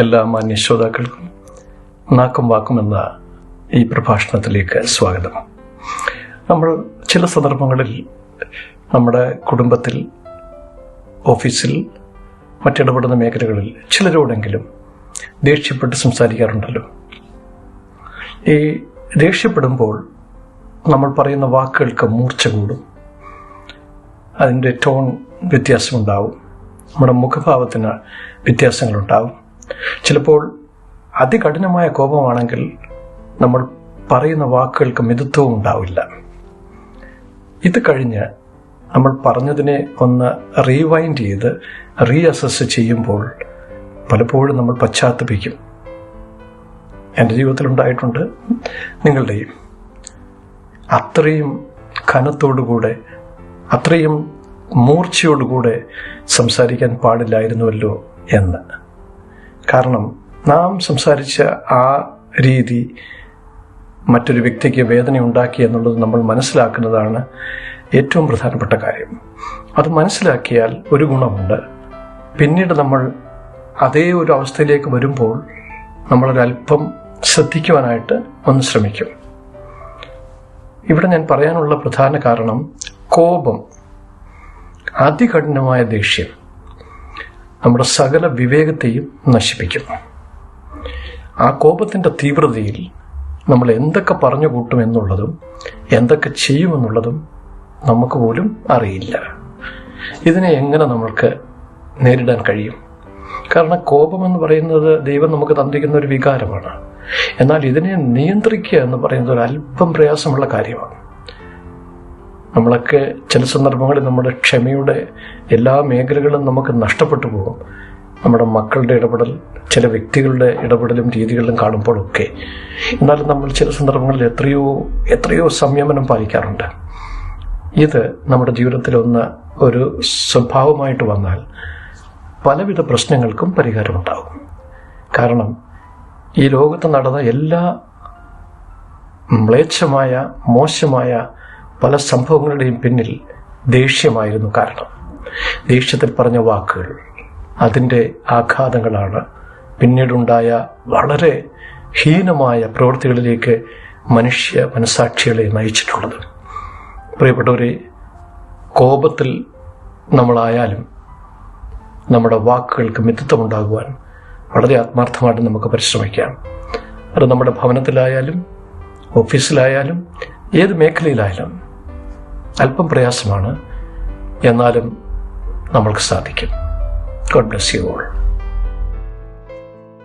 എല്ലാ മാന്യ ശ്രോതാക്കൾക്കും നാക്കും വാക്കും എന്ന ഈ പ്രഭാഷണത്തിലേക്ക് സ്വാഗതം. നമ്മൾ ചില സന്ദർഭങ്ങളിൽ നമ്മുടെ കുടുംബത്തിൽ, ഓഫീസിൽ, മറ്റിടപെടുന്ന മേഖലകളിൽ ചിലരോടെങ്കിലും ദേഷ്യപ്പെട്ട് സംസാരിക്കാറുണ്ടല്ലോ. ഈ ദേഷ്യപ്പെടുമ്പോൾ നമ്മൾ പറയുന്ന വാക്കുകൾക്ക് മൂർച്ച കൂടും, അതിൻ്റെ ടോൺ വ്യത്യാസമുണ്ടാവും, നമ്മുടെ മുഖഭാവത്തിന് വ്യത്യാസങ്ങളുണ്ടാവും. ചിലപ്പോൾ അതികഠിനമായ കോപമാണെങ്കിൽ നമ്മൾ പറയുന്ന വാക്കുകൾക്ക് മിതത്വവും ഉണ്ടാവില്ല. ഇത് കഴിഞ്ഞ് നമ്മൾ പറഞ്ഞതിനെ ഒന്ന് റീവൈൻഡ് ചെയ്ത് റീഅസസ് ചെയ്യുമ്പോൾ പലപ്പോഴും നമ്മൾ പശ്ചാത്തപിക്കും. എൻ്റെ ജീവിതത്തിലുണ്ടായിട്ടുണ്ട്, നിങ്ങളുടെയും. അത്രയും കനത്തോടുകൂടെ, അത്രയും മൂർച്ചയോടുകൂടെ സംസാരിക്കാൻ പാടില്ലായിരുന്നുവല്ലോ എന്ന്. കാരണം നാം സംസാരിച്ച ആ രീതി മറ്റൊരു വ്യക്തിക്ക് വേദന ഉണ്ടാക്കി എന്നുള്ളത് നമ്മൾ മനസ്സിലാക്കുന്നതാണ് ഏറ്റവും പ്രധാനപ്പെട്ട കാര്യം. അത് മനസ്സിലാക്കിയാൽ ഒരു ഗുണമുണ്ട്. പിന്നീട് നമ്മൾ അതേ ഒരു അവസ്ഥയിലേക്ക് വരുമ്പോൾ നമ്മളൊരല്പം ശ്രദ്ധിക്കുവാനായിട്ട് ഒന്ന് ശ്രമിക്കും. ഇവിടെ ഞാൻ പറയാനുള്ള പ്രധാന കാരണം, കോപം, അതികഠിനമായ ദേഷ്യം നമ്മുടെ സകല വിവേകത്തെയും നശിപ്പിക്കും. ആ കോപത്തിൻ്റെ തീവ്രതയിൽ നമ്മൾ എന്തൊക്കെ പറഞ്ഞു കൂട്ടുമെന്നുള്ളതും എന്തൊക്കെ ചെയ്യുമെന്നുള്ളതും നമുക്ക് പോലും അറിയില്ല. ഇതിനെ എങ്ങനെ നമ്മൾക്ക് നേരിടാൻ കഴിയും? കാരണം കോപമെന്ന് പറയുന്നത് ദൈവം നമുക്ക് തന്നിരിക്കുന്ന ഒരു വികാരമാണ്. എന്നാൽ ഇതിനെ നിയന്ത്രിക്കുക എന്ന് പറയുന്നത് ഒരു അല്പം പ്രയാസമുള്ള കാര്യമാണ്. നമ്മളൊക്കെ ചില സന്ദർഭങ്ങളിൽ നമ്മുടെ ക്ഷമയുടെ എല്ലാ മേഖലകളും നമുക്ക് നഷ്ടപ്പെട്ടു പോകും. നമ്മുടെ മക്കളുടെ ഇടപെടൽ, ചില വ്യക്തികളുടെ ഇടപെടലും രീതികളിലും കാണുമ്പോഴൊക്കെ. എന്നാലും നമ്മൾ ചില സന്ദർഭങ്ങളിൽ എത്രയോ സംയമനം പാലിക്കാറുണ്ട്. ഇത് നമ്മുടെ ജീവിതത്തിൽ ഒരു സ്വഭാവമായിട്ട് വന്നാൽ പലവിധ പ്രശ്നങ്ങൾക്കും പരിഹാരമുണ്ടാകും. കാരണം ഈ ലോകത്ത് നടന്ന എല്ലാ മ്ലേച്ഛമായ, മോശമായ പല സംഭവങ്ങളുടെയും പിന്നിൽ ദേഷ്യമായിരുന്നു കാരണം. ദേഷ്യത്തിൽ പറഞ്ഞ വാക്കുകൾ, അതിൻ്റെ ആഘാതങ്ങളാണ് പിന്നീടുണ്ടായ വളരെ ഹീനമായ പ്രവൃത്തികളിലേക്ക് മനുഷ്യ മനസാക്ഷികളെ നയിച്ചിട്ടുള്ളത്. പ്രിയപ്പെട്ടവരെ, കോപത്തിൽ നമ്മളായാലും നമ്മുടെ വാക്കുകൾക്ക് മിതത്വമുണ്ടാകുവാൻ വളരെ ആത്മാർത്ഥമായിട്ട് നമുക്ക് പരിശ്രമിക്കാം. അത് നമ്മുടെ ഭവനത്തിലായാലും ഓഫീസിലായാലും ഏത് മേഖലയിലായാലും അല്പം പ്രയാസമാണ്, എന്നാലും നമ്മൾക്ക് സാധിക്കും. God bless you all.